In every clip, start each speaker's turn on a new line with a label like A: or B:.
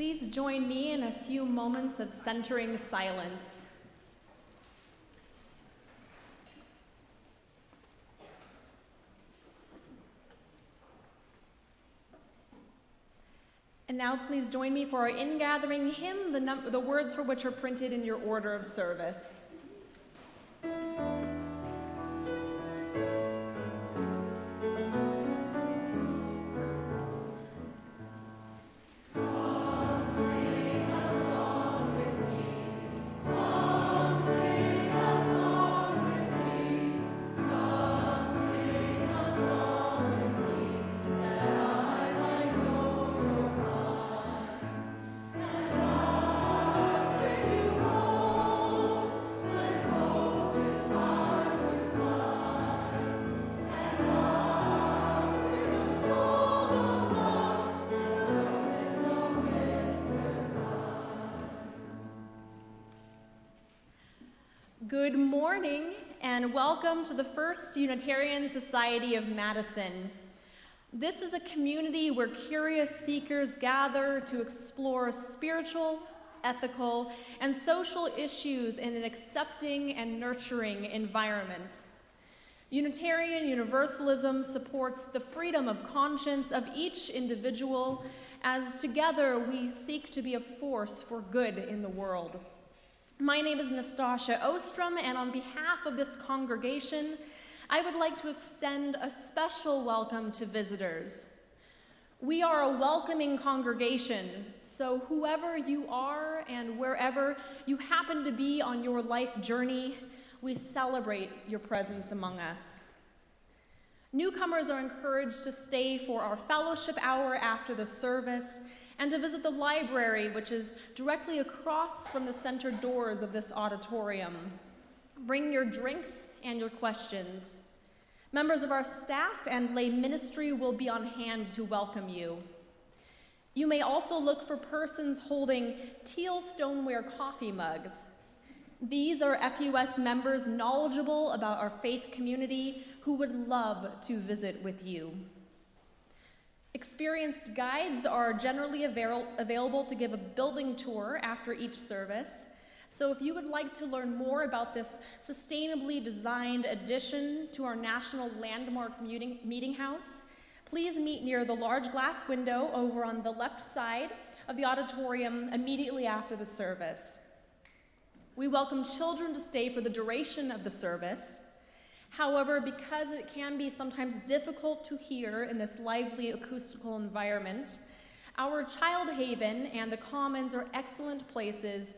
A: Please join me in a few moments of centering silence. And now please join me for our ingathering hymn, the words for which are printed in your order of service. Good morning, and welcome to the First Unitarian Society of Madison. This is a community where curious seekers gather to explore spiritual, ethical, and social issues in an accepting and nurturing environment. Unitarian Universalism supports the freedom of conscience of each individual, as together we seek to be a force for good in the world. My name is Nastasia Ostrom, and on behalf of this congregation, I would like to extend a special welcome to visitors. We are a welcoming congregation, so whoever you are and wherever you happen to be on your life journey, we celebrate your presence among us. Newcomers are encouraged to stay for our fellowship hour after the service and to visit the library, which is directly across from the center doors of this auditorium. Bring your drinks and your questions. Members of our staff and lay ministry will be on hand to welcome you. You may also look for persons holding teal stoneware coffee mugs. These are FUS members knowledgeable about our faith community who would love to visit with you. Experienced guides are generally available to give a building tour after each service. So if you would like to learn more about this sustainably designed addition to our national landmark meeting house, please meet near the large glass window over on the left side of the auditorium immediately after the service. We welcome children to stay for the duration of the service. However, because it can be sometimes difficult to hear in this lively acoustical environment, our child haven and the commons are excellent places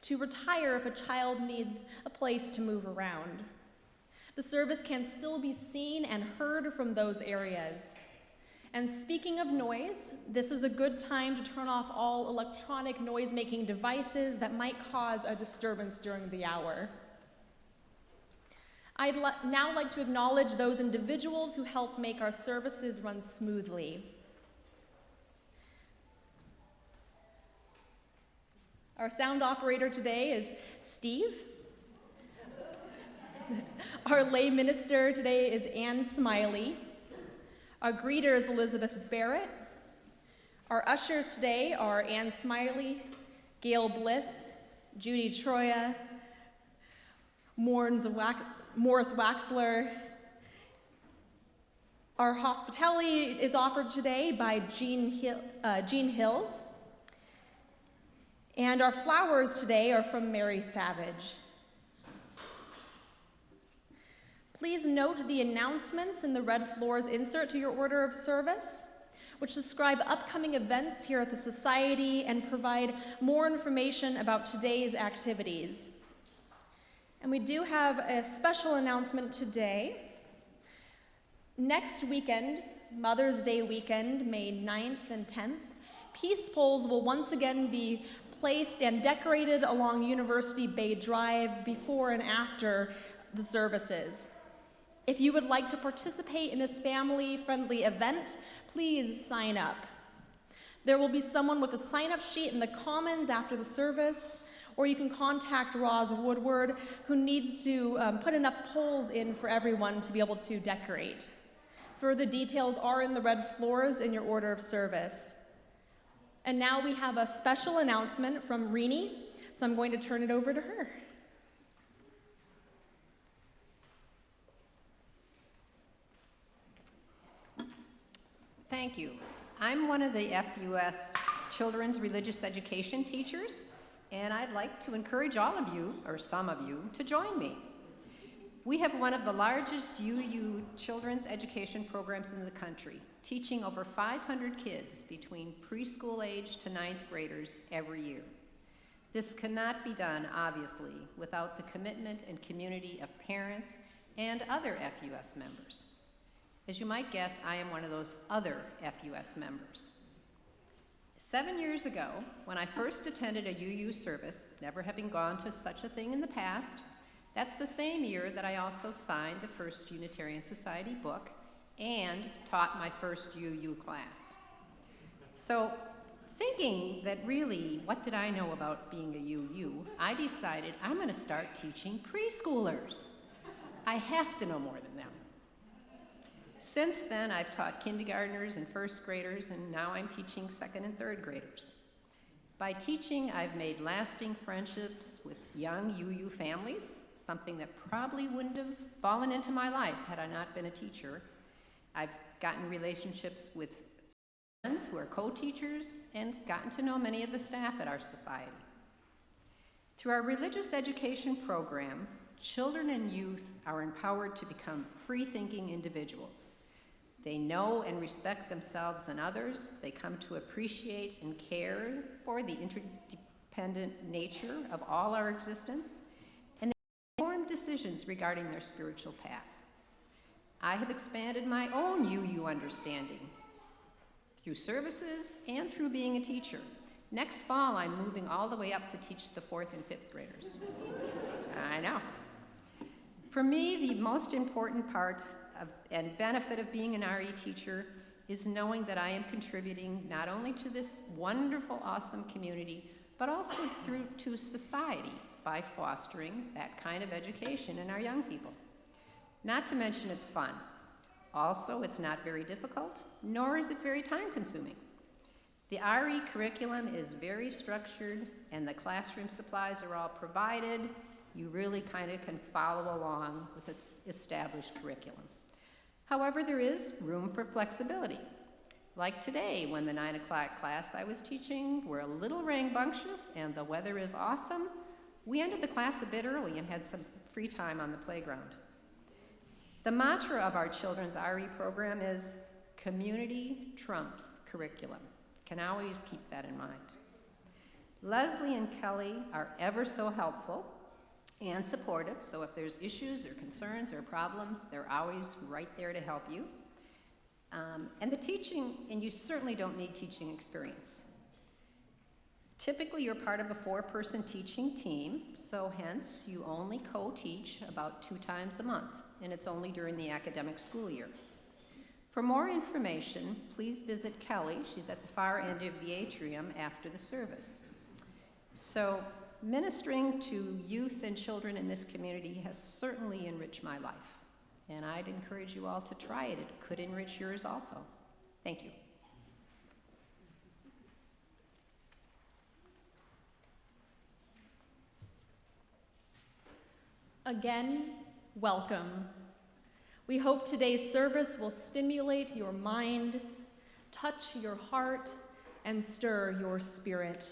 A: to retire if a child needs a place to move around. The service can still be seen and heard from those areas. And speaking of noise, this is a good time to turn off all electronic noise-making devices that might cause a disturbance during the hour. I'd now like to acknowledge those individuals who help make our services run smoothly. Our sound operator today is Steve. Our lay minister today is Ann Smiley. Our greeter is Elizabeth Barrett. Our ushers today are Ann Smiley, Gail Bliss, Judy Troya, Morris Waxler. Our hospitality is offered today by Jean Hills. And our flowers today are from Mary Savage. Please note the announcements in the Red Floors insert to your order of service, which describe upcoming events here at the Society and provide more information about today's activities. And we do have a special announcement today. Next weekend, Mother's Day weekend, May 9th and 10th, peace poles will once again be placed and decorated along University Bay Drive before and after the services. If you would like to participate in this family-friendly event, please sign up. There will be someone with a sign-up sheet in the Commons after the service, or you can contact Roz Woodward, who needs to put enough poles in for everyone to be able to decorate. Further details are in the Red Floors in your order of service. And now we have a special announcement from Rini, so I'm going to turn it over to her.
B: Thank you. I'm one of the FUS Children's Religious Education teachers, and I'd like to encourage all of you, or some of you, to join me. We have one of the largest UU children's education programs in the country, teaching over 500 kids between preschool age to 9th graders every year. This cannot be done, obviously, without the commitment and community of parents and other FUS members. As you might guess, I am one of those other FUS members. 7 years ago, when I first attended a UU service, never having gone to such a thing in the past, that's the same year that I also signed the first Unitarian Society book and taught my first UU class. So, thinking that really, what did I know about being a UU, I decided I'm going to start teaching preschoolers. I have to know more than them. Since then, I've taught kindergartners and first graders, and now I'm teaching second and third graders. By teaching, I've made lasting friendships with young UU families, something that probably wouldn't have fallen into my life had I not been a teacher. I've gotten relationships with friends who are co-teachers and gotten to know many of the staff at our society. Through our religious education program, children and youth are empowered to become free-thinking individuals. They know and respect themselves and others. They come to appreciate and care for the interdependent nature of all our existence, and they make informed decisions regarding their spiritual path. I have expanded my own UU understanding through services and through being a teacher. Next fall, I'm moving all the way up to teach the 4th and 5th graders. I know. For me, the most important part and benefit of being an RE teacher is knowing that I am contributing not only to this wonderful, awesome community, but also to society by fostering that kind of education in our young people. Not to mention it's fun. Also, it's not very difficult, nor is it very time-consuming. The RE curriculum is very structured, and the classroom supplies are all provided. You really kind of can follow along with this established curriculum. However, there is room for flexibility. Like today, when the 9 o'clock class I was teaching were a little rambunctious and the weather is awesome, we ended the class a bit early and had some free time on the playground. The mantra of our children's RE program is community trumps curriculum. Can always keep that in mind. Leslie and Kelly are ever so helpful and supportive, so if there's issues or concerns or problems, they're always right there to help you. And the teaching, and you certainly don't need teaching experience. Typically, you're part of a 4-person teaching team, so hence you only co-teach about 2 times a month, and it's only during the academic school year. For more information, please visit Kelly. She's at the far end of the atrium after the service. So, ministering to youth and children in this community has certainly enriched my life, and I'd encourage you all to try it. It could enrich yours also. Thank you.
A: Again, welcome. We hope today's service will stimulate your mind, touch your heart, and stir your spirit.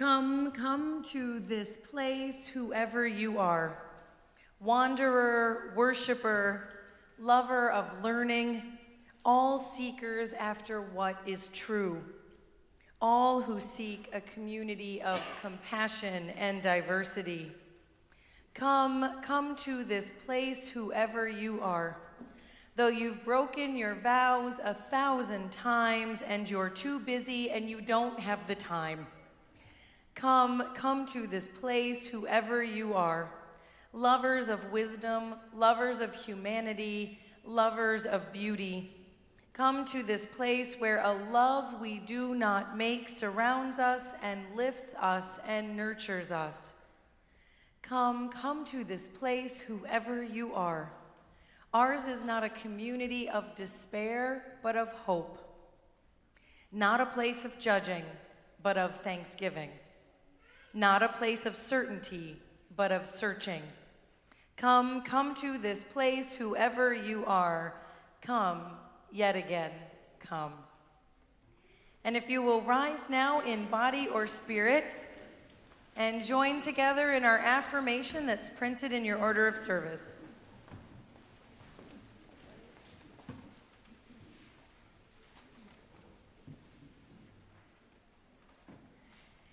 C: Come to this place, whoever you are. Wanderer, worshiper, lover of learning, all seekers after what is true. All who seek a community of compassion and diversity. Come to this place, whoever you are. Though you've broken your vows 1,000 times and you're too busy and you don't have the time. Come to this place, whoever you are. Lovers of wisdom, lovers of humanity, lovers of beauty. Come to this place where a love we do not make surrounds us and lifts us and nurtures us. Come to this place, whoever you are. Ours is not a community of despair, but of hope. Not a place of judging, but of thanksgiving. Not a place of certainty, but of searching. Come to this place, whoever you are. Come, yet again, come. And if you will rise now in body or spirit and join together in our affirmation that's printed in your order of service.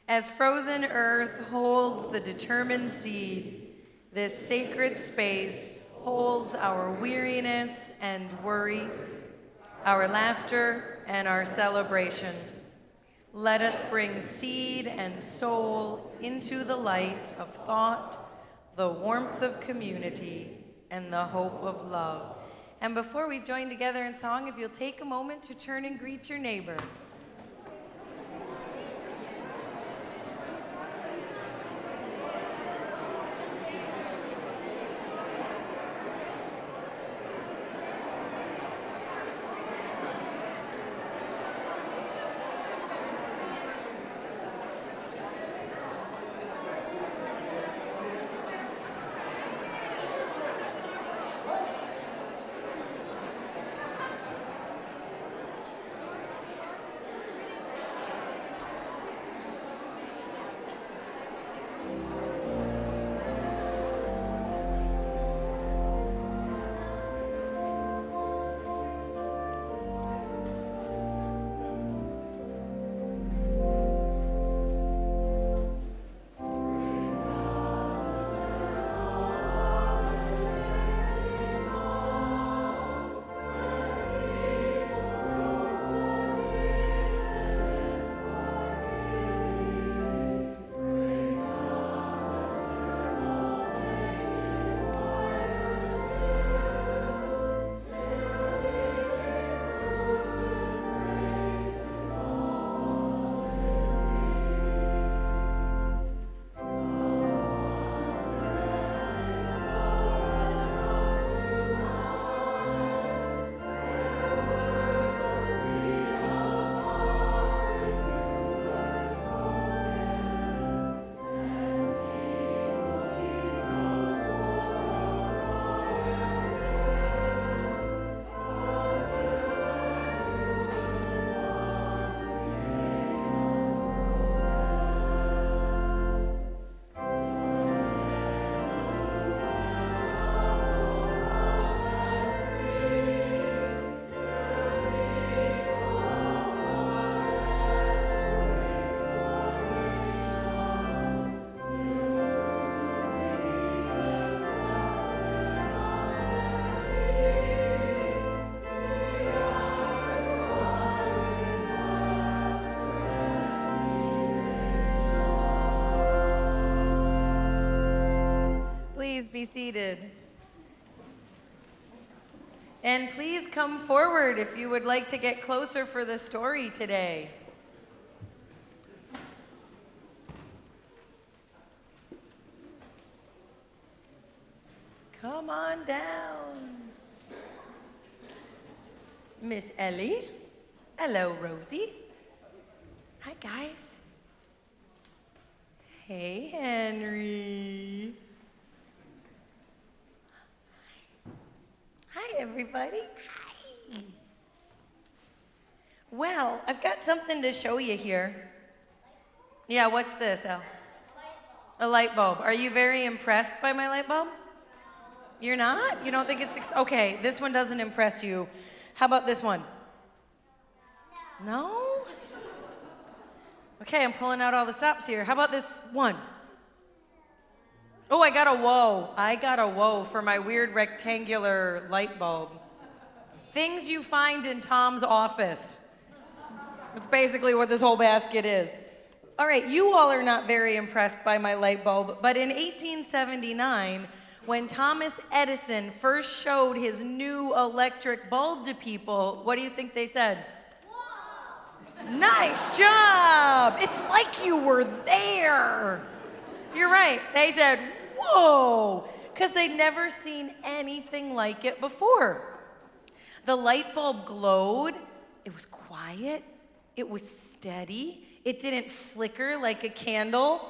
C: As frozen earth holds the determined seed, this sacred space holds our weariness and worry, our laughter and our celebration. Let us bring seed and soul into the light of thought, the warmth of community, and the hope of love. And before we join together in song, if you'll take a moment to turn and greet your neighbor. Please be seated. And please come forward if you would like to get closer for the story today. Come on down. Miss Ellie. Hello, Rosie. Hi, guys. Hey, Henry. Hi, everybody. Hi. Well, I've got something to show you here. Yeah, what's this, Elle? A light bulb. Are you very impressed by my light bulb? You're not? You don't think it's... Okay, this one doesn't impress you. How about this one? No? Okay, I'm pulling out all the stops here. How about this one? Oh, I got a whoa. I got a whoa for my weird rectangular light bulb. Things you find in Tom's office. That's basically what this whole basket is. All right, you all are not very impressed by my light bulb, but in 1879, when Thomas Edison first showed his new electric bulb to people, what do you think they said? Whoa! Nice job! It's like you were there. You're right. They said, whoa, because they'd never seen anything like it before. The light bulb glowed. It was quiet. It was steady. It didn't flicker like a candle.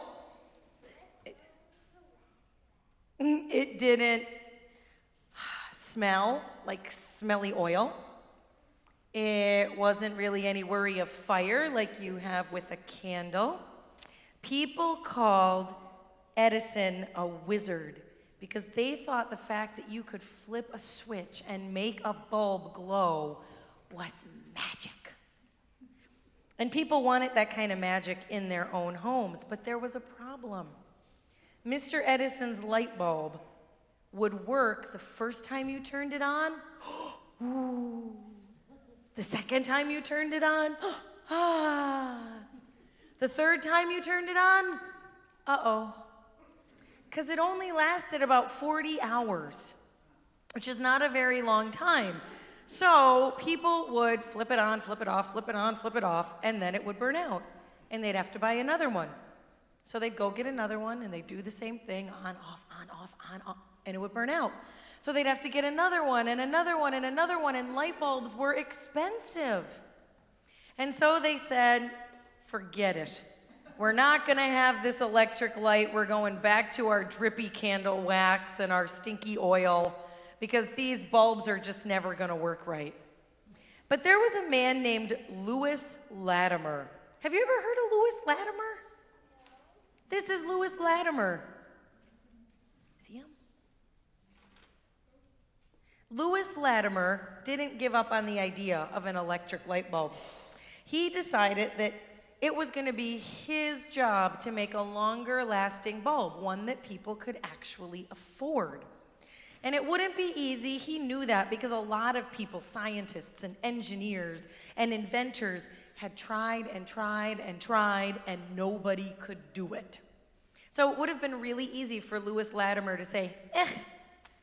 C: It didn't smell like smelly oil. It wasn't really any worry of fire like you have with a candle. People called Edison a wizard because they thought the fact that you could flip a switch and make a bulb glow was magic. And people wanted that kind of magic in their own homes, but there was a problem. Mr. Edison's light bulb would work the first time you turned it on. Ooh. The second time you turned it on. The third time you turned it on. Uh-oh. Because it only lasted about 40 hours, which is not a very long time. So people would flip it on, flip it off, flip it on, flip it off, and then it would burn out. And they'd have to buy another one. So they'd go get another one, and they'd do the same thing, on, off, and it would burn out. So they'd have to get another one, and another one, and another one, and light bulbs were expensive. And so they said, forget it. We're not going to have this electric light. We're going back to our drippy candle wax and our stinky oil, because these bulbs are just never going to work right. But there was a man named Louis Latimer. Have you ever heard of Louis Latimer? This is Louis Latimer. See him? Louis Latimer didn't give up on the idea of an electric light bulb. He decided that it was going to be his job to make a longer lasting bulb, one that people could actually afford. And it wouldn't be easy. He knew that because a lot of people, scientists and engineers and inventors, had tried and tried and tried, and nobody could do it. So it would have been really easy for Louis Latimer to say,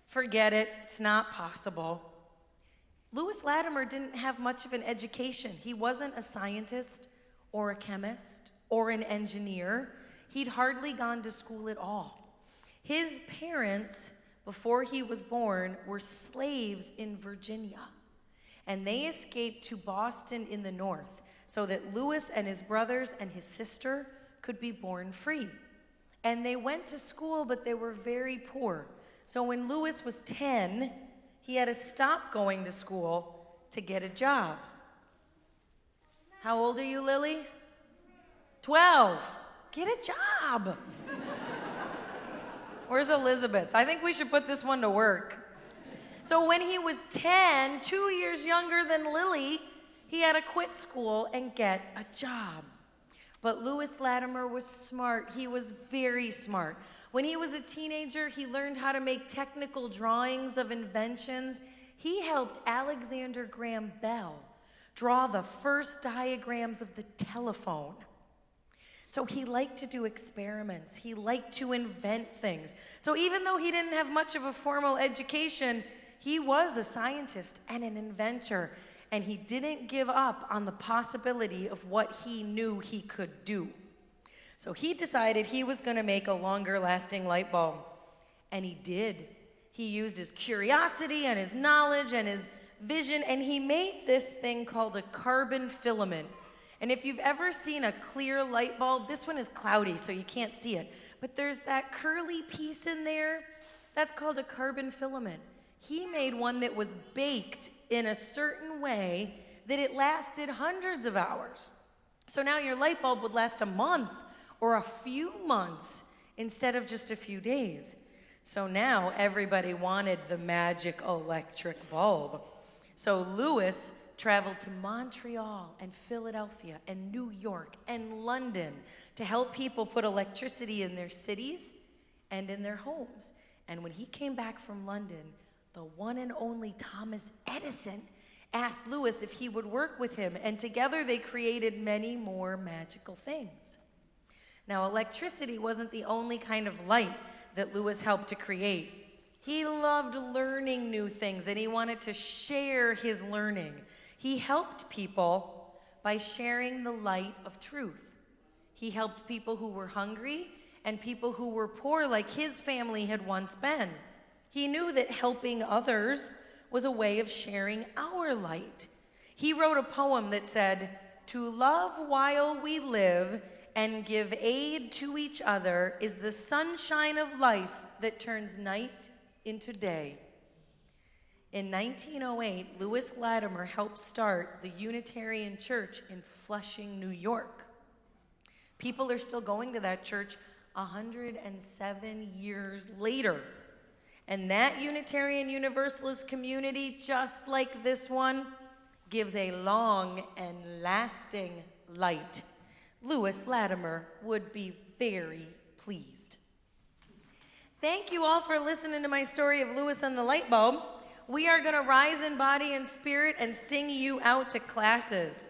C: forget it, it's not possible. Louis Latimer didn't have much of an education. He wasn't a scientist or a chemist or an engineer. He'd hardly gone to school at all. His parents, before he was born, were slaves in Virginia. And they escaped to Boston in the north so that Louis and his brothers and his sister could be born free. And they went to school, but they were very poor. So when Louis was 10, he had to stop going to school to get a job. How old are you, Lily? 12. Get a job. Where's Elizabeth? I think we should put this one to work. So when he was 10, 2 years younger than Lily, he had to quit school and get a job. But Louis Latimer was smart. He was very smart. When he was a teenager, he learned how to make technical drawings of inventions. He helped Alexander Graham Bell draw the first diagrams of the telephone. So he liked to do experiments. He liked to invent things. So even though he didn't have much of a formal education, he was a scientist and an inventor. And he didn't give up on the possibility of what he knew he could do. So he decided he was going to make a longer lasting light bulb. And he did. He used his curiosity and his knowledge and his vision, and he made this thing called a carbon filament. And if you've ever seen a clear light bulb, this one is cloudy, so you can't see it. But there's that curly piece in there. That's called a carbon filament. He made one that was baked in a certain way that it lasted hundreds of hours. So now your light bulb would last a month or a few months instead of just a few days. So now everybody wanted the magic electric bulb. So Lewis traveled to Montreal and Philadelphia and New York and London to help people put electricity in their cities and in their homes. And when he came back from London, the one and only Thomas Edison asked Lewis if he would work with him, and together they created many more magical things. Now, electricity wasn't the only kind of light that Lewis helped to create. He loved learning new things, and he wanted to share his learning. He helped people by sharing the light of truth. He helped people who were hungry and people who were poor, like his family had once been. He knew that helping others was a way of sharing our light. He wrote a poem that said, "To love while we live and give aid to each other is the sunshine of life that turns night into day." In 1908, Lewis Latimer helped start the Unitarian Church in Flushing, New York. People are still going to that church 107 years later. And that Unitarian Universalist community, just like this one, gives a long and lasting light. Lewis Latimer would be very pleased. Thank you all for listening to my story of Lewis and the light bulb. We are going to rise in body and spirit and sing you out to classes.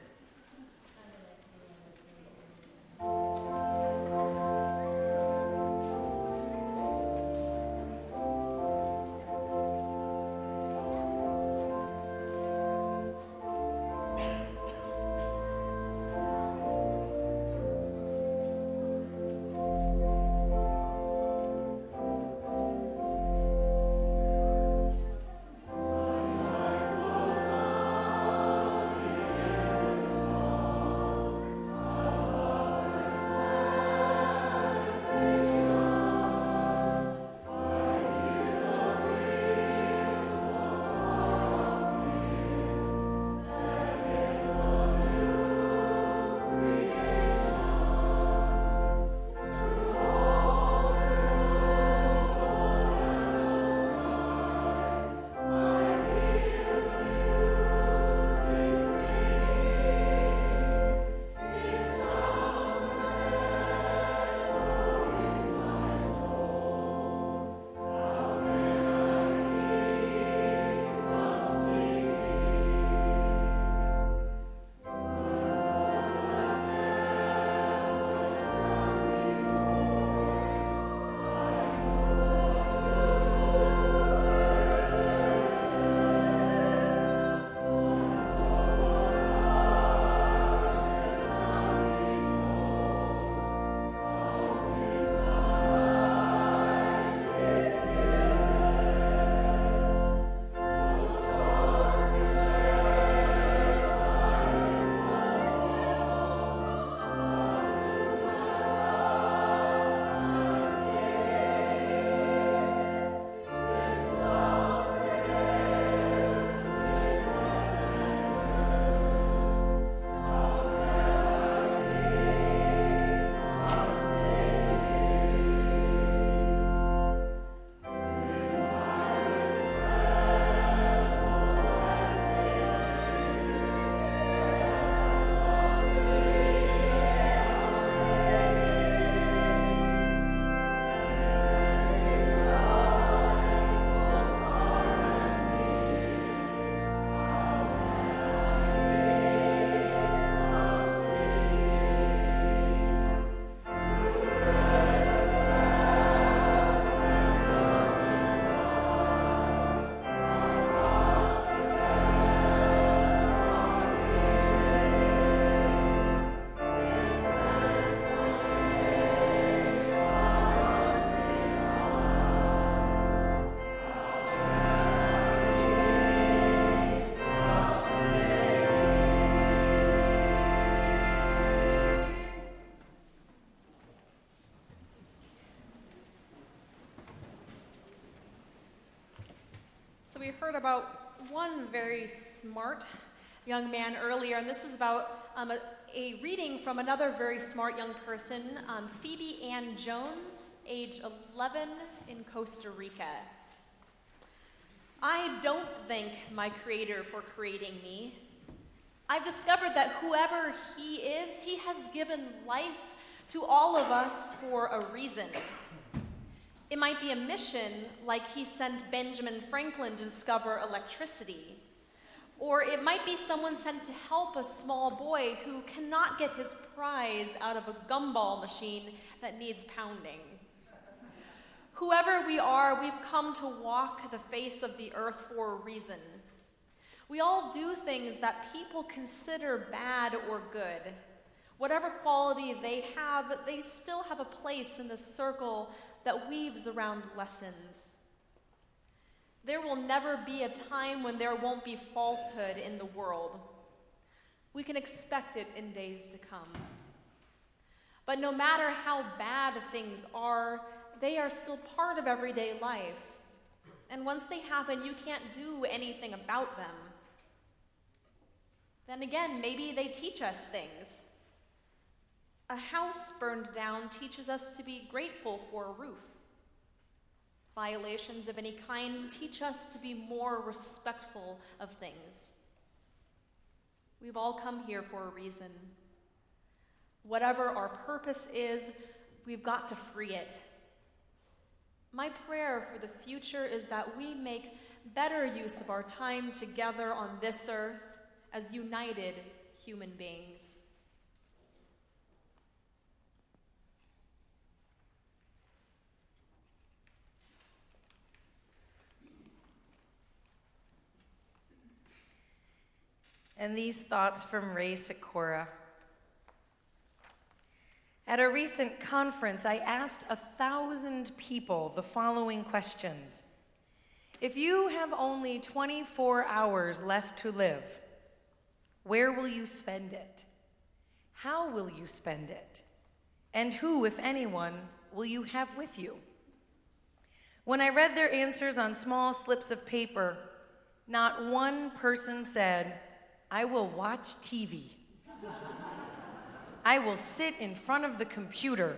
A: So we heard about one very smart young man earlier, and this is about a reading from another very smart young person, Phoebe Ann Jones, age 11, in Costa Rica. I don't thank my Creator for creating me. I've discovered that whoever He is, He has given life to all of us for a reason. It might be a mission, like He sent Benjamin Franklin to discover electricity. Or it might be someone sent to help a small boy who cannot get his prize out of a gumball machine that needs pounding. Whoever we are, we've come to walk the face of the earth for a reason. We all do things that people consider bad or good. Whatever quality they have, they still have a place in the circle that weaves around lessons. There will never be a time when there won't be falsehood in the world. We can expect it in days to come. But no matter how bad things are, they are still part of everyday life. And once they happen, you can't do anything about them. Then again, maybe they teach us things. A house burned down teaches us to be grateful for a roof. Violations of any kind teach us to be more respectful of things. We've all come here for a reason. Whatever our purpose is, we've got to free it. My prayer for the future is that we make better use of our time together on this earth as united human beings.
C: And these thoughts from Ray Sikora. At a recent conference, I asked 1,000 people the following questions. If you have only 24 hours left to live, where will you spend it? How will you spend it? And who, if anyone, will you have with you? When I read their answers on small slips of paper, not one person said, I will watch TV. I will sit in front of the computer.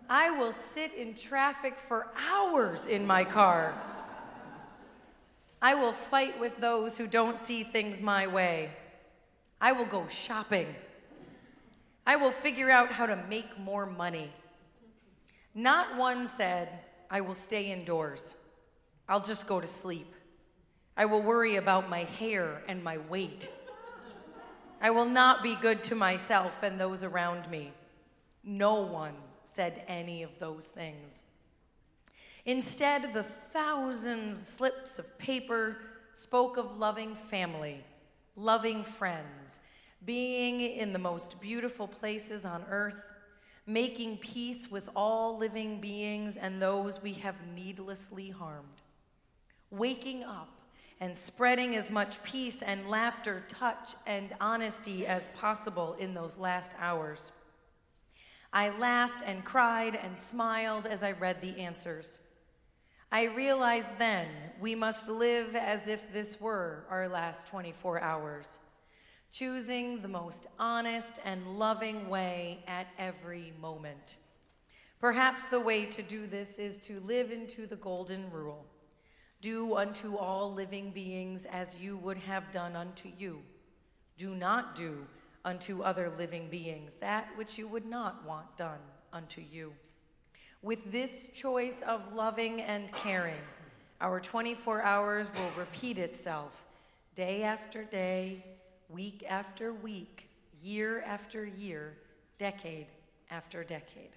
C: I will sit in traffic for hours in my car. I will fight with those who don't see things my way. I will go shopping. I will figure out how to make more money. Not one said, I will stay indoors. I'll just go to sleep. I will worry about my hair and my weight. I will not be good to myself and those around me. No one said any of those things. Instead, the thousands slips of paper spoke of loving family, loving friends, being in the most beautiful places on earth, making peace with all living beings and those we have needlessly harmed, waking up and spreading as much peace and laughter, touch, and honesty as possible in those last hours. I laughed and cried and smiled as I read the answers. I realized then we must live as if this were our last 24 hours, choosing the most honest and loving way at every moment. Perhaps the way to do this is to live into the golden rule. Do unto all living beings as you would have done unto you. Do not do unto other living beings that which you would not want done unto you. With this choice of loving and caring, our 24 hours will repeat itself day after day, week after week, year after year, decade after decade.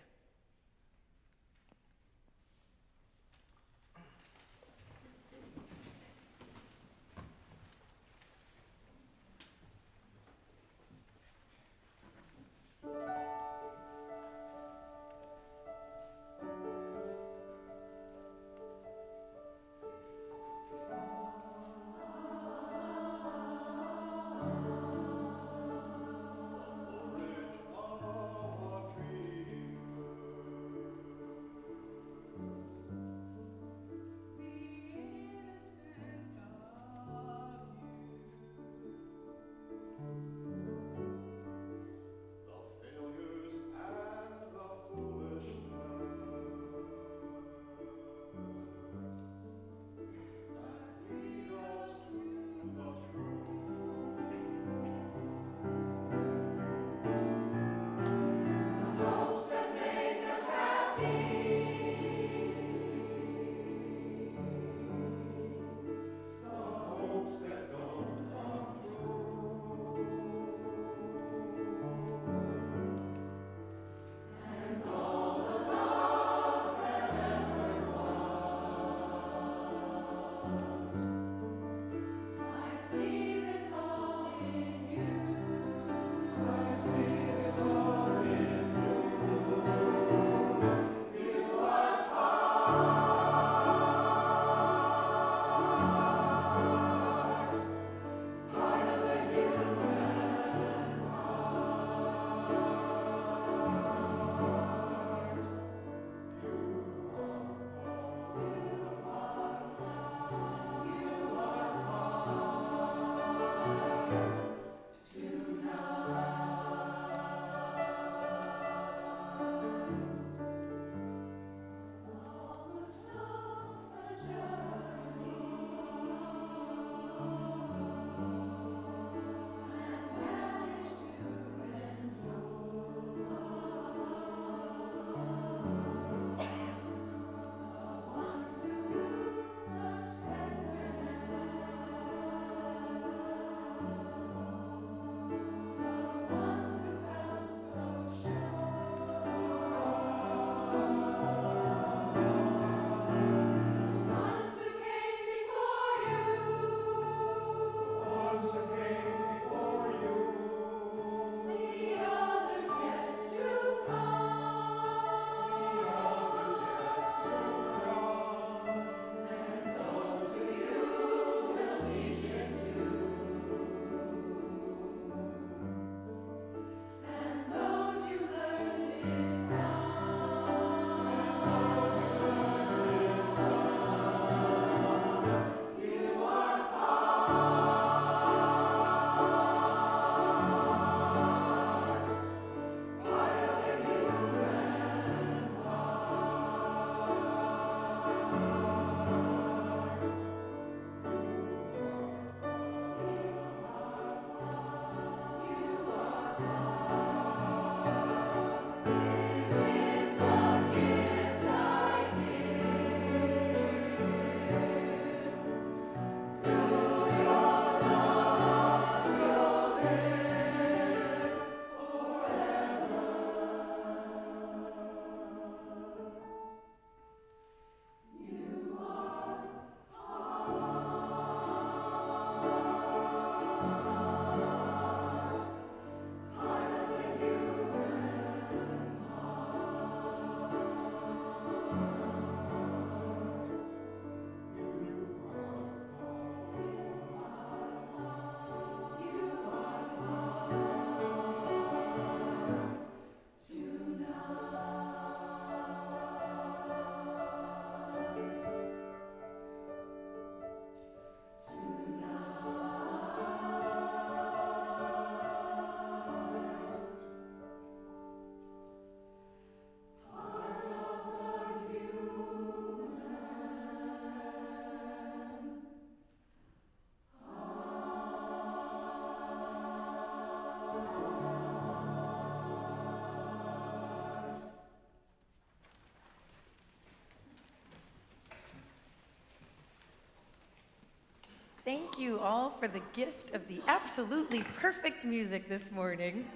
C: Thank you all for the gift of the absolutely perfect music this morning.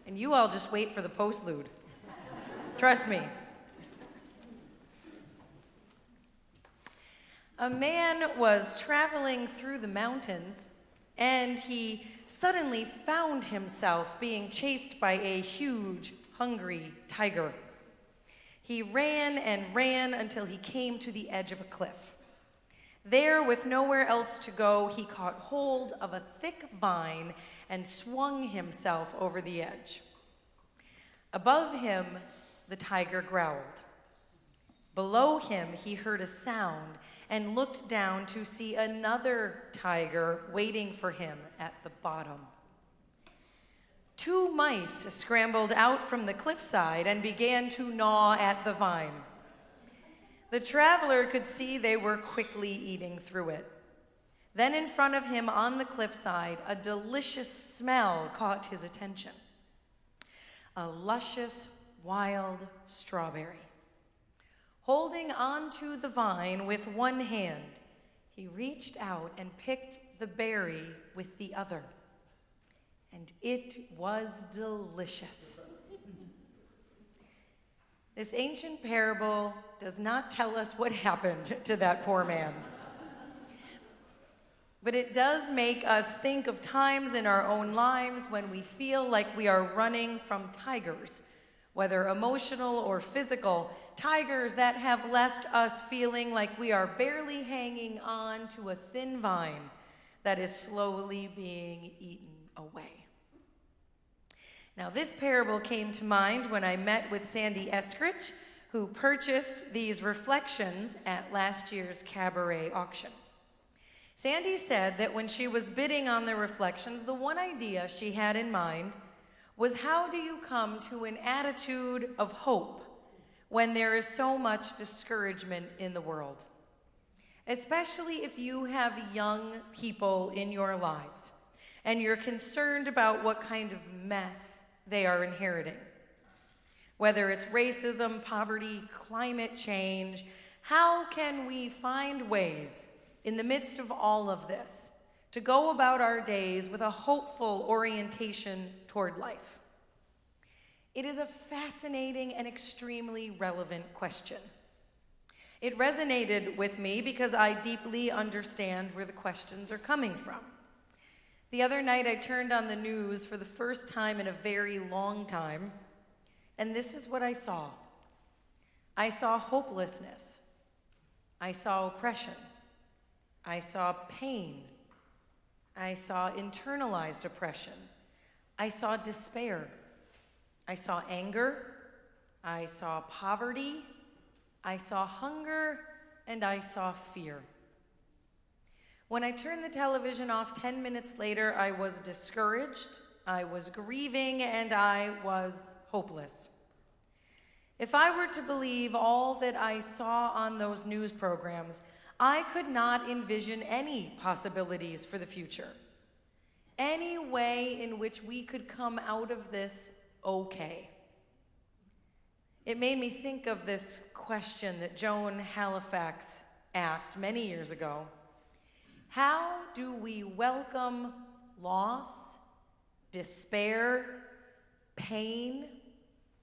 C: And you all just wait for the postlude. Trust me. A man was traveling through the mountains, and he suddenly found himself being chased by a huge, hungry tiger. He ran and ran until he came to the edge of a cliff. There, with nowhere else to go, he caught hold of a thick vine and swung himself over the edge. Above him, the tiger growled. Below him, he heard a sound and looked down to see another tiger waiting for him at the bottom. 2 mice scrambled out from the cliffside and began to gnaw at the vine. The traveler could see they were quickly eating through it. Then in front of him on the cliffside, a delicious smell caught his attention. A luscious, wild strawberry. Holding onto the vine with one hand, he reached out and picked the berry with the other. And it was delicious. This ancient parable does not tell us what happened to that poor man. But it does make us think of times in our own lives when we feel like we are running from tigers, whether emotional or physical, tigers that have left us feeling like we are barely hanging on to a thin vine that is slowly being eaten away. Now, this parable came to mind when I met with Sandy Eskridge, who purchased these reflections at last year's cabaret auction. Sandy said that when she was bidding on the reflections, the one idea she had in mind was, how do you come to an attitude of hope when there is so much discouragement in the world? Especially if you have young people in your lives and you're concerned about what kind of mess they are inheriting. Whether it's racism, poverty, climate change, how can we find ways in the midst of all of this to go about our days with a hopeful orientation toward life? It is a fascinating and extremely relevant question. It resonated with me because I deeply understand where the questions are coming from. The other night I turned on the news for the first time in a very long time, and this is what I saw. I saw hopelessness. I saw oppression. I saw pain. I saw internalized oppression. I saw despair. I saw anger. I saw poverty. I saw hunger, and I saw fear. When I turned the television off 10 minutes later, I was discouraged, I was grieving, and I was hopeless. If I were to believe all that I saw on those news programs, I could not envision any possibilities for the future, any way in which we could come out of this okay. It made me think of this question that Joan Halifax asked many years ago. How do we welcome loss, despair, pain,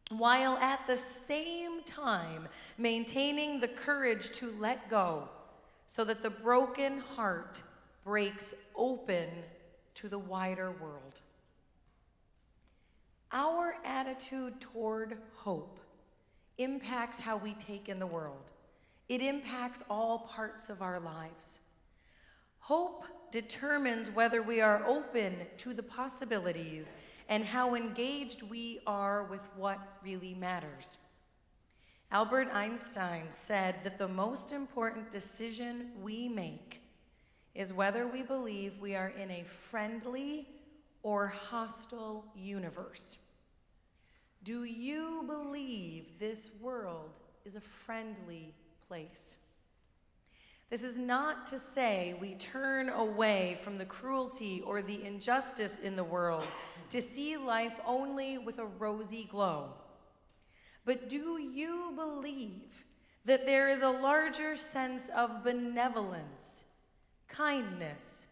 C: while at the same time maintaining the courage to let go so that the broken heart breaks open to the wider world? Our attitude toward hope impacts how we take in the world. It impacts all parts of our lives. Hope determines whether we are open to the possibilities and how engaged we are with what really matters. Albert Einstein said that the most important decision we make is whether we believe we are in a friendly or hostile universe. Do you believe this world is a friendly place? This is not to say we turn away from the cruelty or the injustice in the world to see life only with a rosy glow. But do you believe that there is a larger sense of benevolence, kindness,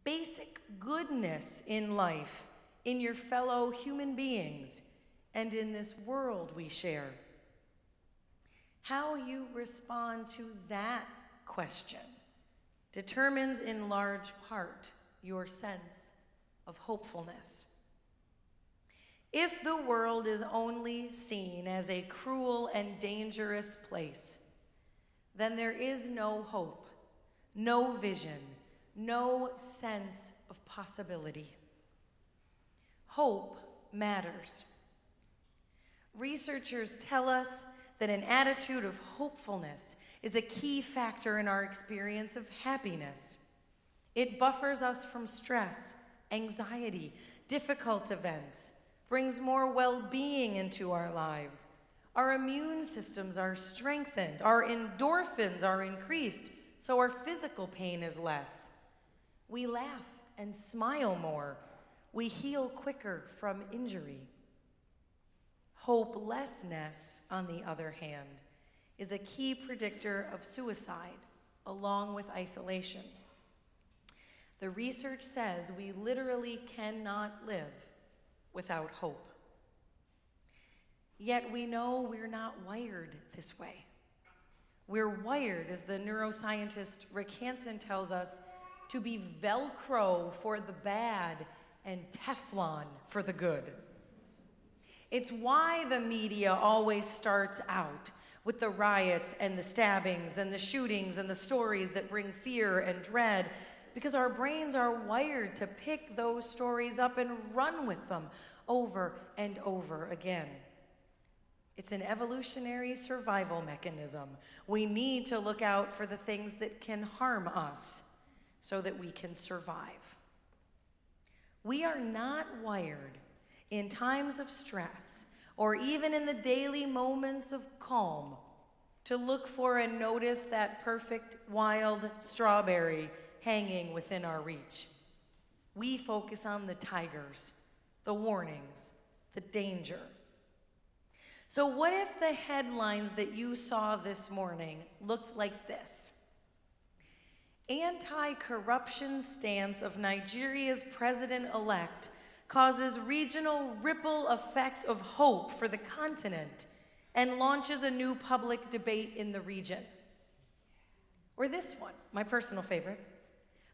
C: basic goodness in life, in your fellow human beings, and in this world we share? How you respond to that question determines in large part your sense of hopefulness. If the world is only seen as a cruel and dangerous place, then there is no hope, no vision, no sense of possibility. Hope matters. Researchers tell us that an attitude of hopefulness is a key factor in our experience of happiness. It buffers us from stress, anxiety, difficult events, brings more well-being into our lives. Our immune systems are strengthened, our endorphins are increased, so our physical pain is less. We laugh and smile more. We heal quicker from injury. Hopelessness, on the other hand, is a key predictor of suicide, along with isolation. The research says we literally cannot live without hope. Yet we know we're not wired this way. We're wired, as the neuroscientist Rick Hansen tells us, to be Velcro for the bad and Teflon for the good. It's why the media always starts out with the riots and the stabbings and the shootings and the stories that bring fear and dread, because our brains are wired to pick those stories up and run with them over and over again. It's an evolutionary survival mechanism. We need to look out for the things that can harm us so that we can survive. We are not wired in times of stress or even in the daily moments of calm to look for and notice that perfect wild strawberry hanging within our reach. We focus on the tigers, the warnings, the danger. So what if the headlines that you saw this morning looked like this? Anti-corruption stance of Nigeria's president-elect causes regional ripple effect of hope for the continent and launches a new public debate in the region. Or this one, my personal favorite.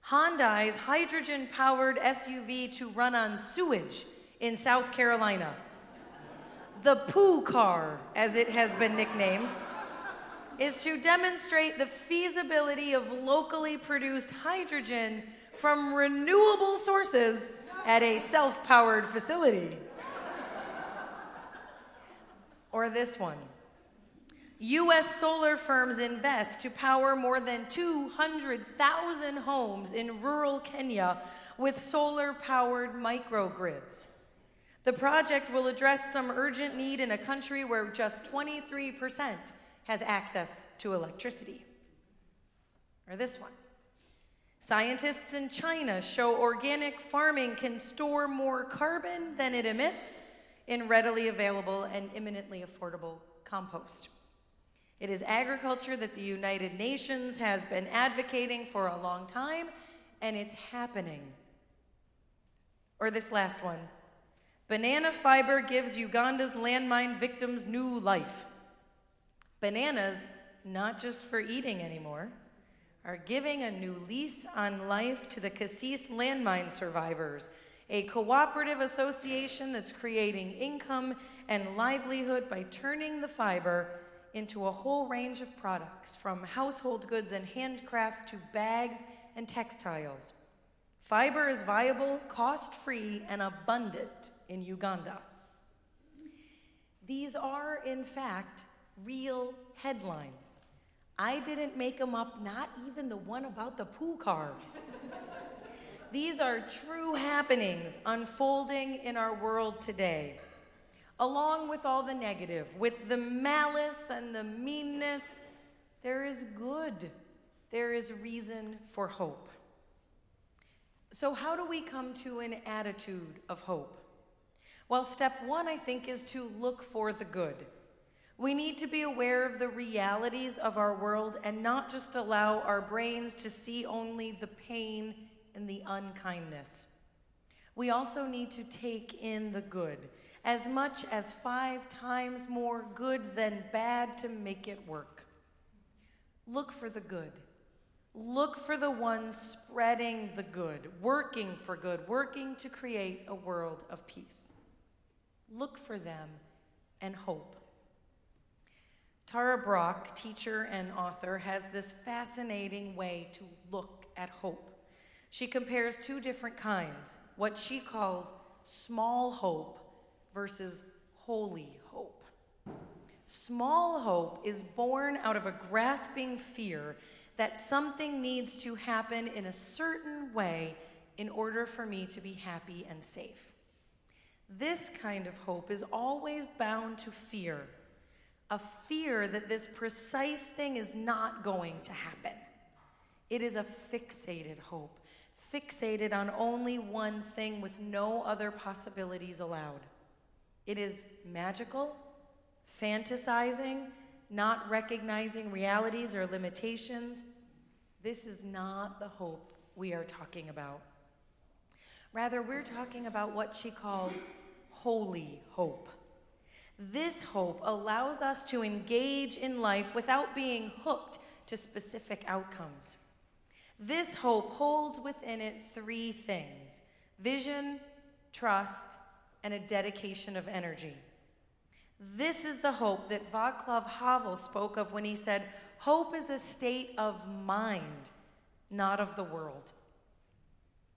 C: Hyundai's hydrogen-powered SUV to run on sewage in South Carolina. The poo car, as it has been nicknamed, is to demonstrate the feasibility of locally produced hydrogen from renewable sources at a self-powered facility. Or this one. U.S. solar firms invest to power more than 200,000 homes in rural Kenya with solar-powered microgrids. The project will address some urgent need in a country where just 23% has access to electricity. Or this one. Scientists in China show organic farming can store more carbon than it emits in readily available and imminently affordable compost. It is agriculture that the United Nations has been advocating for a long time, and it's happening. Or this last one. Banana fiber gives Uganda's landmine victims new life. Bananas, not just for eating anymore, are giving a new lease on life to the Cassis landmine survivors, a cooperative association that's creating income and livelihood by turning the fiber into a whole range of products, from household goods and handcrafts to bags and textiles. Fiber is viable, cost-free, and abundant in Uganda. These are, in fact, real headlines. I didn't make them up, not even the one about the poo car. These are true happenings unfolding in our world today, along with all the negative, with the malice and the meanness. There is good. There is reason for hope. So how do we come to an attitude of hope? Well, step one, I think, is to look for the good. We need to be aware of the realities of our world and not just allow our brains to see only the pain and the unkindness. We also need to take in the good, as much as 5 times more good than bad to make it work. Look for the good. Look for the ones spreading the good, working for good, working to create a world of peace. Look for them and hope. Tara Brach, teacher and author, has this fascinating way to look at hope. She compares 2 different kinds, what she calls small hope versus holy hope. Small hope is born out of a grasping fear that something needs to happen in a certain way in order for me to be happy and safe. This kind of hope is always bound to fear, a fear that this precise thing is not going to happen. It is a fixated hope, fixated on only one thing with no other possibilities allowed. It is magical, fantasizing, not recognizing realities or limitations. This is not the hope we are talking about. Rather, we're talking about what she calls holy hope. This hope allows us to engage in life without being hooked to specific outcomes. This hope holds within it 3 things: vision, trust, and a dedication of energy. This is the hope that Václav Havel spoke of when he said, hope is a state of mind, not of the world.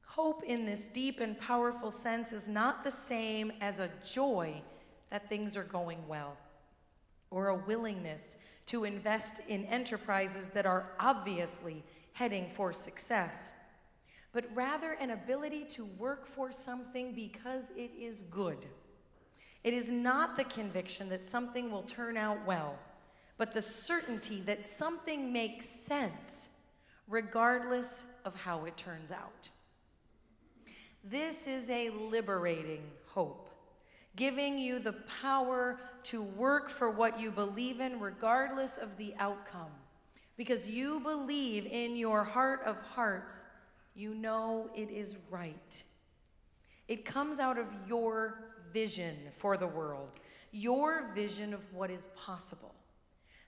C: Hope in this deep and powerful sense is not the same as a joy that things are going well, or a willingness to invest in enterprises that are obviously heading for success, but rather an ability to work for something because it is good. It is not the conviction that something will turn out well, but the certainty that something makes sense regardless of how it turns out. This is a liberating hope, giving you the power to work for what you believe in regardless of the outcome. Because you believe in your heart of hearts, you know it is right. It comes out of your vision for the world, your vision of what is possible.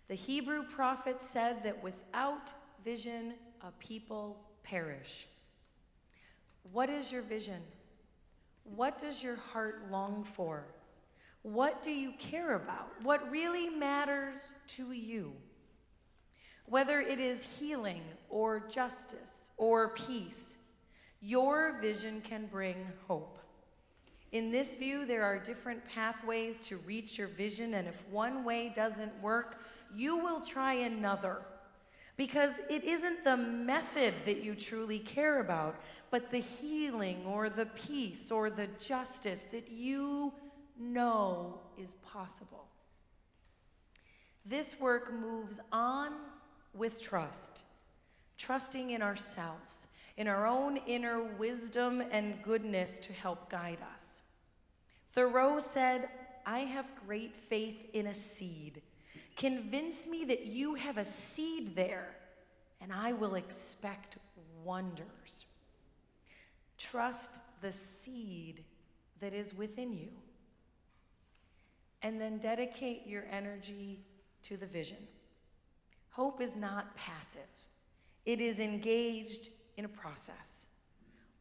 C: The Hebrew prophet said that without vision, a people perish. What is your vision? What does your heart long for? What do you care about? What really matters to you? Whether it is healing or justice or peace, your vision can bring hope. In this view, there are different pathways to reach your vision, and if one way doesn't work, you will try another. Because it isn't the method that you truly care about, but the healing or the peace or the justice that you know is possible. This work moves on with trust, trusting in ourselves, in our own inner wisdom and goodness to help guide us. Thoreau said, I have great faith in a seed. Convince me that you have a seed there, and I will expect wonders. Trust the seed that is within you, and then dedicate your energy to the vision. Hope is not passive. It is engaged in a process.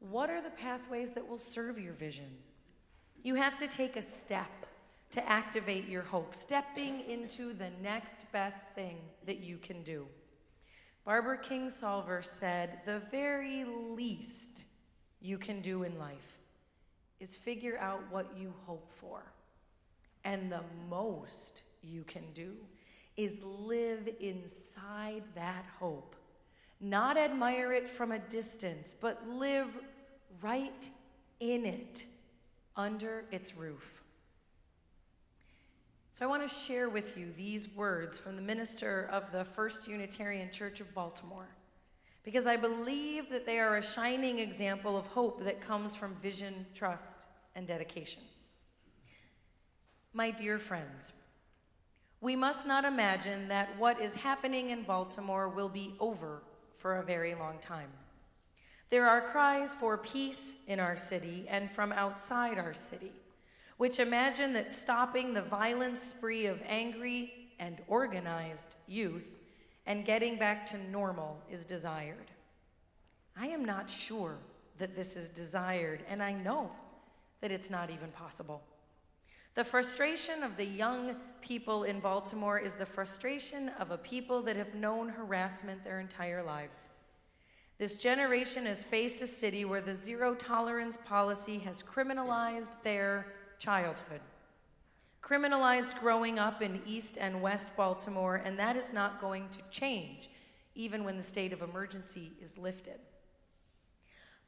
C: What are the pathways that will serve your vision? You have to take a step to activate your hope, stepping into the next best thing that you can do. Barbara Kingsolver said, the very least you can do in life is figure out what you hope for. And the most you can do is live inside that hope. Not admire it from a distance, but live right in it, under its roof. So I want to share with you these words from the minister of the First Unitarian Church of Baltimore, because I believe that they are a shining example of hope that comes from vision, trust, and dedication. My dear friends, we must not imagine that what is happening in Baltimore will be over for a very long time. There are cries for peace in our city and from outside our city, which imagine that stopping the violent spree of angry and organized youth and getting back to normal is desired. I am not sure that this is desired, and I know that it's not even possible. The frustration of the young people in Baltimore is the frustration of a people that have known harassment their entire lives. This generation has faced a city where the zero-tolerance policy has criminalized their childhood, criminalized growing up in East and West Baltimore, and that is not going to change, even when the state of emergency is lifted.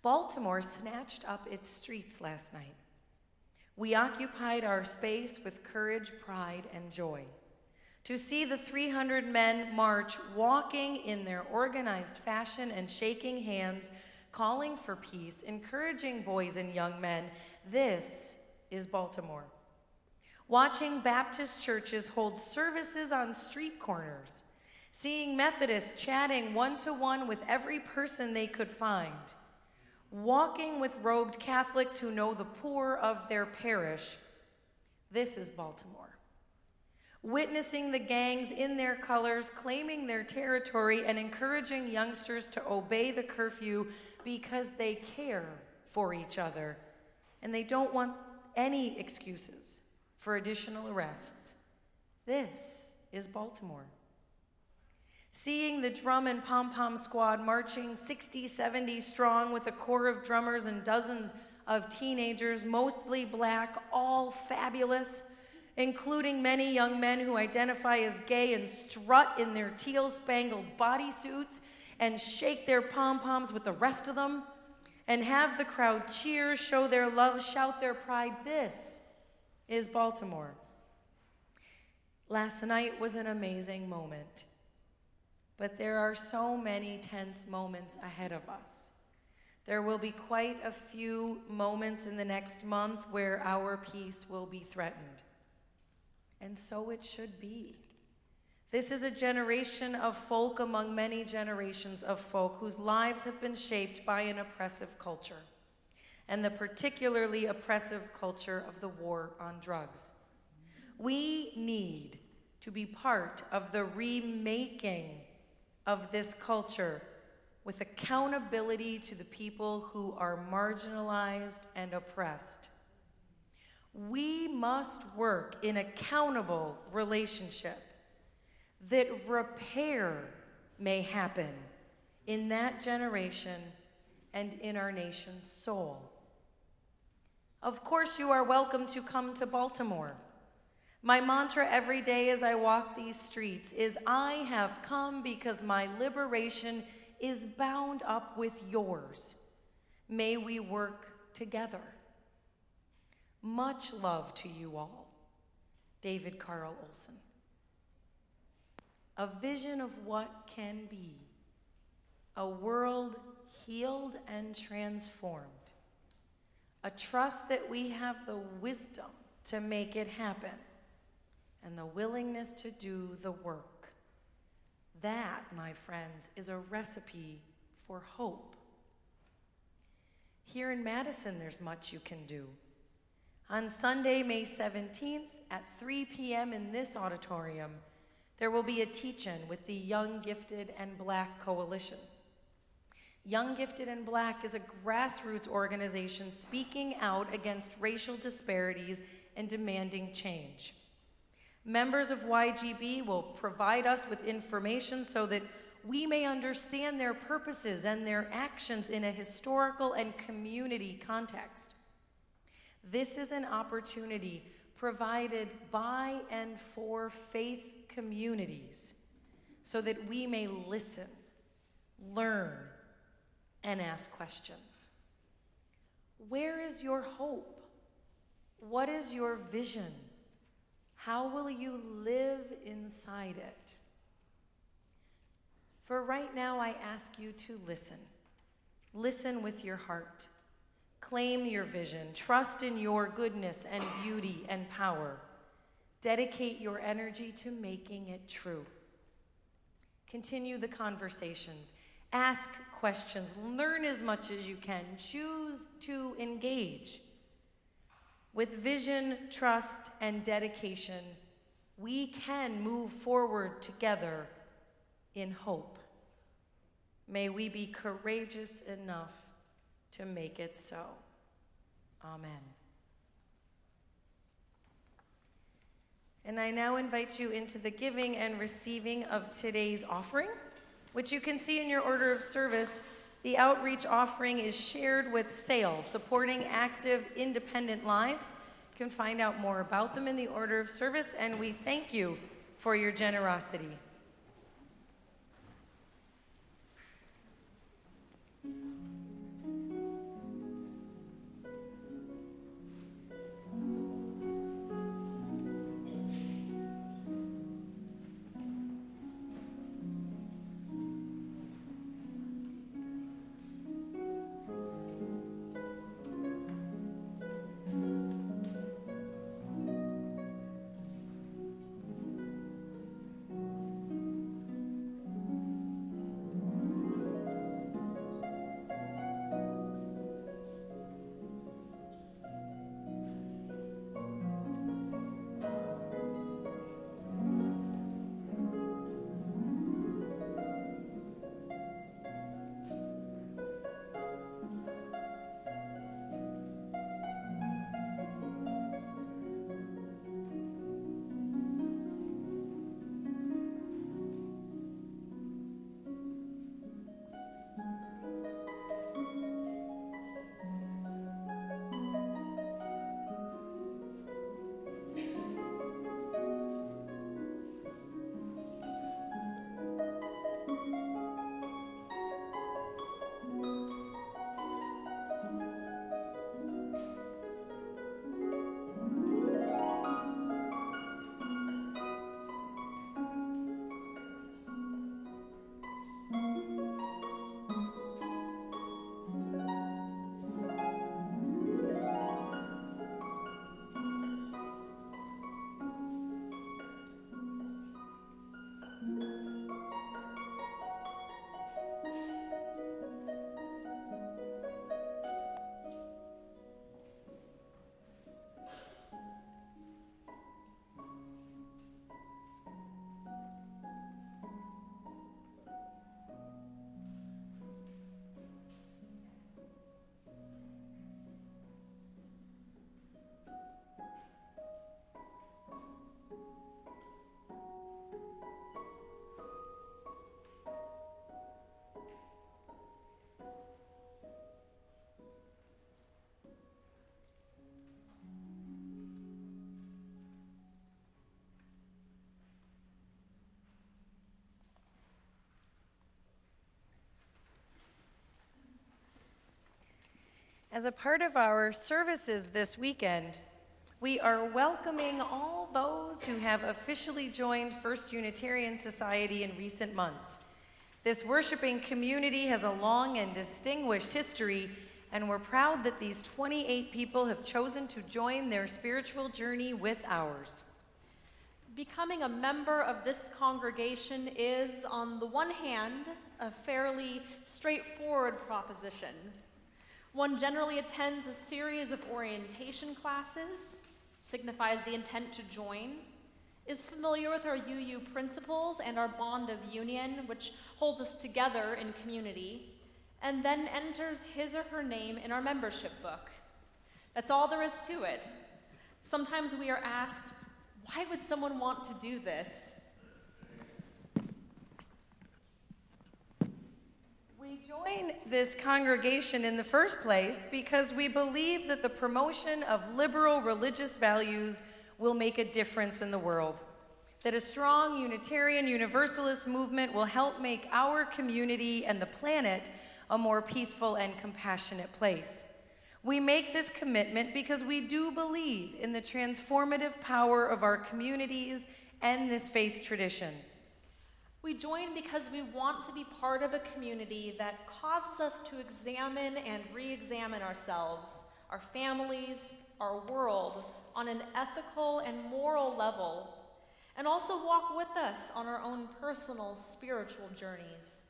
C: Baltimore snatched up its streets last night. We occupied our space with courage, pride, and joy. To see the 300 men march, walking in their organized fashion and shaking hands, calling for peace, encouraging boys and young men, this is Baltimore. Watching Baptist churches hold services on street corners, seeing Methodists chatting one-to-one with every person they could find, walking with robed Catholics who know the poor of their parish, this is Baltimore. Witnessing the gangs in their colors, claiming their territory, and encouraging youngsters to obey the curfew because they care for each other, and they don't want any excuses for additional arrests. This is Baltimore. Seeing the drum and pom-pom squad marching 60, 70 strong with a corps of drummers and dozens of teenagers, mostly black, all fabulous, including many young men who identify as gay and strut in their teal-spangled bodysuits and shake their pom-poms with the rest of them, and have the crowd cheer, show their love, shout their pride. This is Baltimore. Last night was an amazing moment, but there are so many tense moments ahead of us. There will be quite a few moments in the next month where our peace will be threatened. And so it should be. This is a generation of folk among many generations of folk whose lives have been shaped by an oppressive culture, and the particularly oppressive culture of the war on drugs. We need to be part of the remaking of this culture with accountability to the people who are marginalized and oppressed. We must work in accountable relationship that repair may happen in that generation and in our nation's soul. Of course, you are welcome to come to Baltimore. My mantra every day as I walk these streets is, I have come because my liberation is bound up with yours. May we work together. Much love to you all. David Carl Olson. A vision of what can be. A world healed and transformed. A trust that we have the wisdom to make it happen, and the willingness to do the work. That, my friends, is a recipe for hope. Here in Madison, there's much you can do. On Sunday, May 17th at 3 p.m. in this auditorium, there will be a teach-in with the Young, Gifted, and Black Coalition. Young, Gifted, and Black is a grassroots organization speaking out against racial disparities and demanding change. Members of YGB will provide us with information so that we may understand their purposes and their actions in a historical and community context. This is an opportunity provided by and for faith communities so that we may listen, learn, and ask questions. Where is your hope? What is your vision? How will you live inside it? For right now, I ask you to listen. Listen with your heart. Claim your vision. Trust in your goodness and beauty and power. Dedicate your energy to making it true. Continue the conversations. Ask questions. Learn as much as you can. Choose to engage. With vision, trust, and dedication, we can move forward together in hope. May we be courageous enough to make it so. Amen. And I now invite you into the giving and receiving of today's offering, which you can see in your order of service. The outreach offering is shared with SAIL, Supporting Active Independent Lives. You can find out more about them in the order of service, and we thank you for your generosity. As a part of our services this weekend, we are welcoming all those who have officially joined First Unitarian Society in recent months. This worshiping community has a long and distinguished history, and we're proud that these 28 people have chosen to join their spiritual journey with ours.
A: Becoming a member of this congregation is, on the one hand, a fairly straightforward proposition. One generally attends a series of orientation classes, signifies the intent to join, is familiar with our UU principles and our bond of union, which holds us together in community, and then enters his or her name in our membership book. That's all there is to it. Sometimes we are asked, why would someone want to do this?
C: We join this congregation in the first place because we believe that the promotion of liberal religious values will make a difference in the world, that a strong Unitarian Universalist movement will help make our community and the planet a more peaceful and compassionate place. We make this commitment because we do believe in the transformative power of our communities and this faith tradition.
A: We join because we want to be part of a community that causes us to examine and re-examine ourselves, our families, our world, on an ethical and moral level, and also walk with us on our own personal spiritual journeys.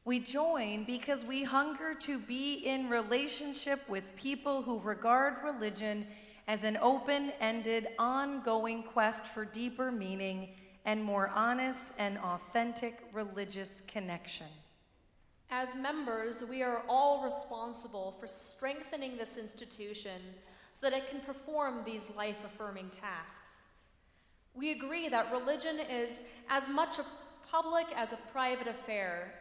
C: We join because we hunger to be in relationship with people who regard religion as an open-ended, ongoing quest for deeper meaning and more honest and authentic religious connection.
A: As members, we are all responsible for strengthening this institution so that it can perform these life-affirming tasks. We agree that religion is as much a public as a private affair,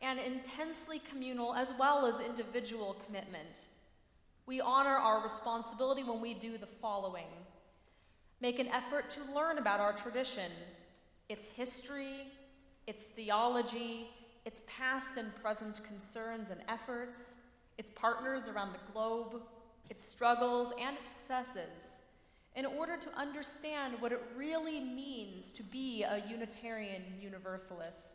A: and intensely communal as well as individual commitment. We honor our responsibility when we do the following: make an effort to learn about our tradition, its history, its theology, its past and present concerns and efforts, its partners around the globe, its struggles and its successes, in order to understand what it really means to be a Unitarian Universalist.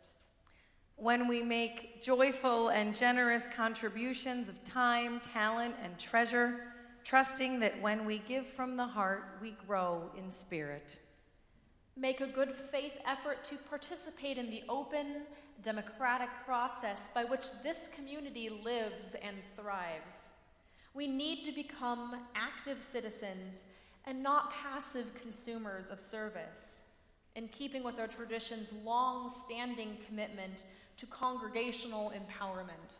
C: When we make joyful and generous contributions of time, talent, and treasure, trusting that when we give from the heart, we grow in spirit.
A: Make a good faith effort to participate in the open, democratic process by which this community lives and thrives. We need to become active citizens and not passive consumers of service, in keeping with our tradition's long-standing commitment to congregational empowerment.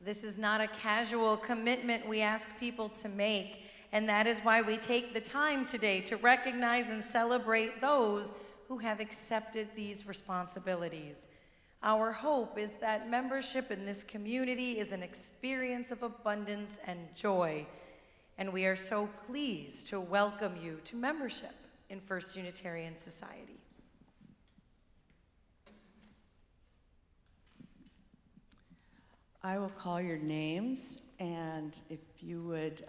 C: This is not a casual commitment we ask people to make, and that is why we take the time today to recognize and celebrate those who have accepted these responsibilities. Our hope is that membership in this community is an experience of abundance and joy, and we are so pleased to welcome you to membership in First Unitarian Society.
D: I will call your names, and if you would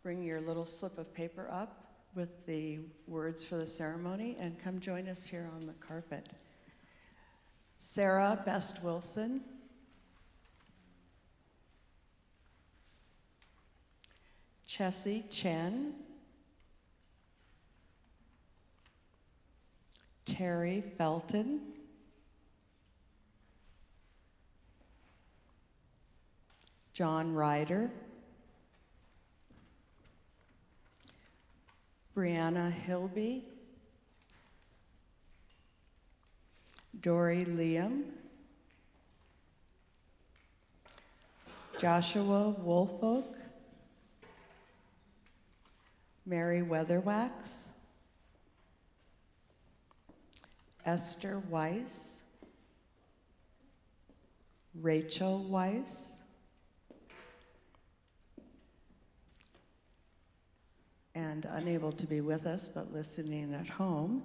D: bring your little slip of paper up with the words for the ceremony and come join us here on the carpet. Sarah Best Wilson, Chessie Chen, Terry Felton, John Ryder, Brianna Hilby, Dory Liam, Joshua Woolfolk, Mary Weatherwax, Esther Weiss, Rachel Weiss, and unable to be with us but listening at home,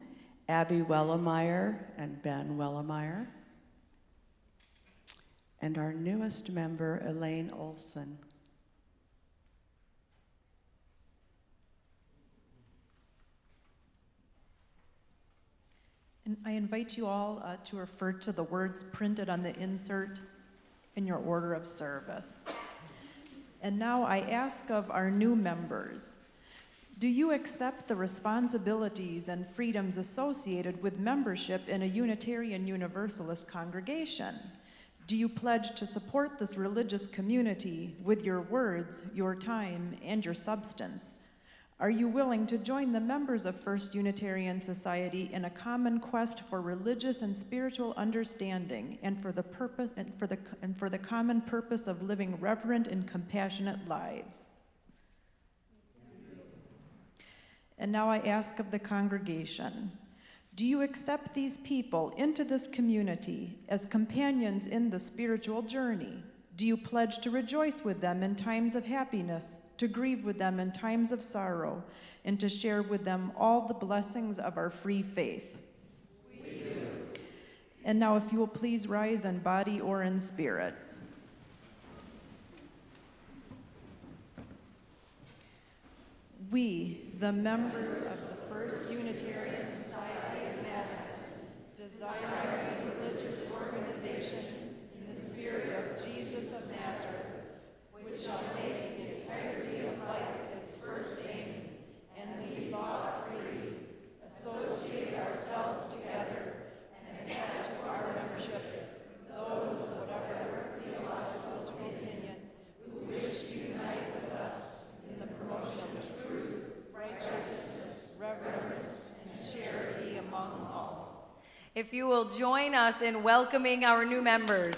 D: Abby Wellemeyer and Ben Wellemeyer, and our newest member, Elaine Olson.
E: I invite you all to refer to the words printed on the insert in your order of service. And now I ask of our new members, do you accept the responsibilities and freedoms associated with membership in a Unitarian Universalist congregation? Do you pledge to support this religious community with your words, your time, and your substance? Are you willing to join the members of First Unitarian Society in a common quest for religious and spiritual understanding and for the common purpose of living reverent and compassionate lives? And now I ask of the congregation, do you accept these people into this community as companions in the spiritual journey? Do you pledge to rejoice with them in times of happiness, to grieve with them in times of sorrow, and to share with them all the blessings of our free faith?
F: We do.
E: And now if you will please rise in body or in spirit. We, the members of the First Unitarian Society of Madison, desire a religious organization in the spirit of Jesus of Nazareth, which shall make the integrity of life its first aim, and leave thought free, associate ourselves together, and accept to our membership those of whatever theological opinion who wish to unite with us in the promotion of truth, righteousness, reverence, and charity among all.
C: If you will join us in welcoming our new members.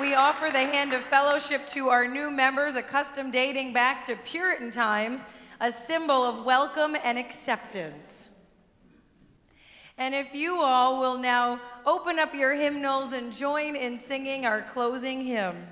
C: We offer the hand of fellowship to our new members, a custom dating back to Puritan times, a symbol of welcome and acceptance. And if you all will now open up your hymnals and join in singing our closing hymn.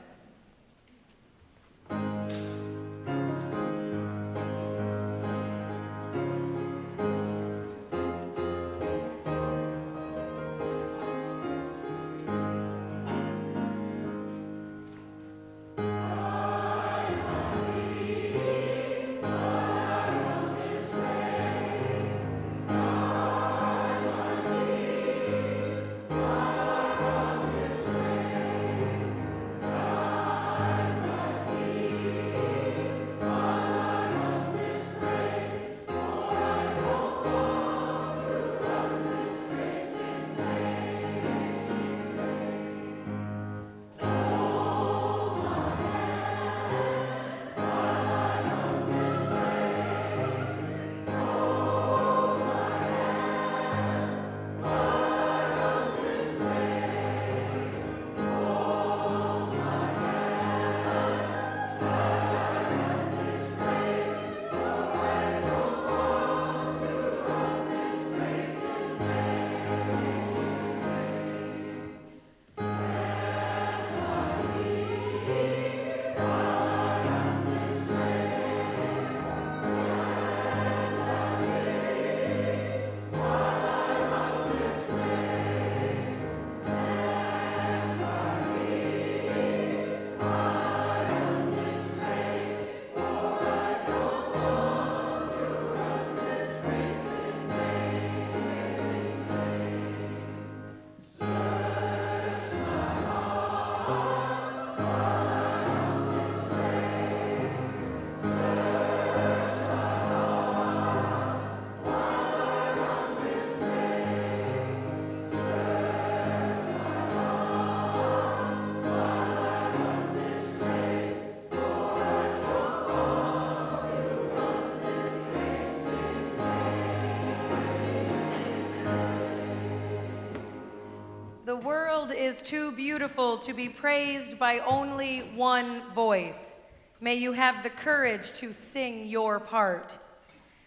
C: The world is too beautiful to be praised by only one voice. May you have the courage to sing your part.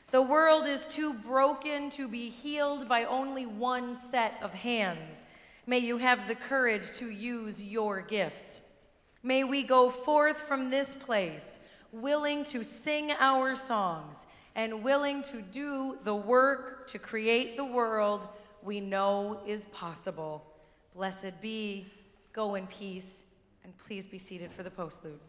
C: The world is too broken to be healed by only one set of hands. May you have the courage to use your gifts. May we go forth from this place willing to sing our songs and willing to do the work to create the world we know is possible. Blessed be Go in peace, and please be seated for the postlude.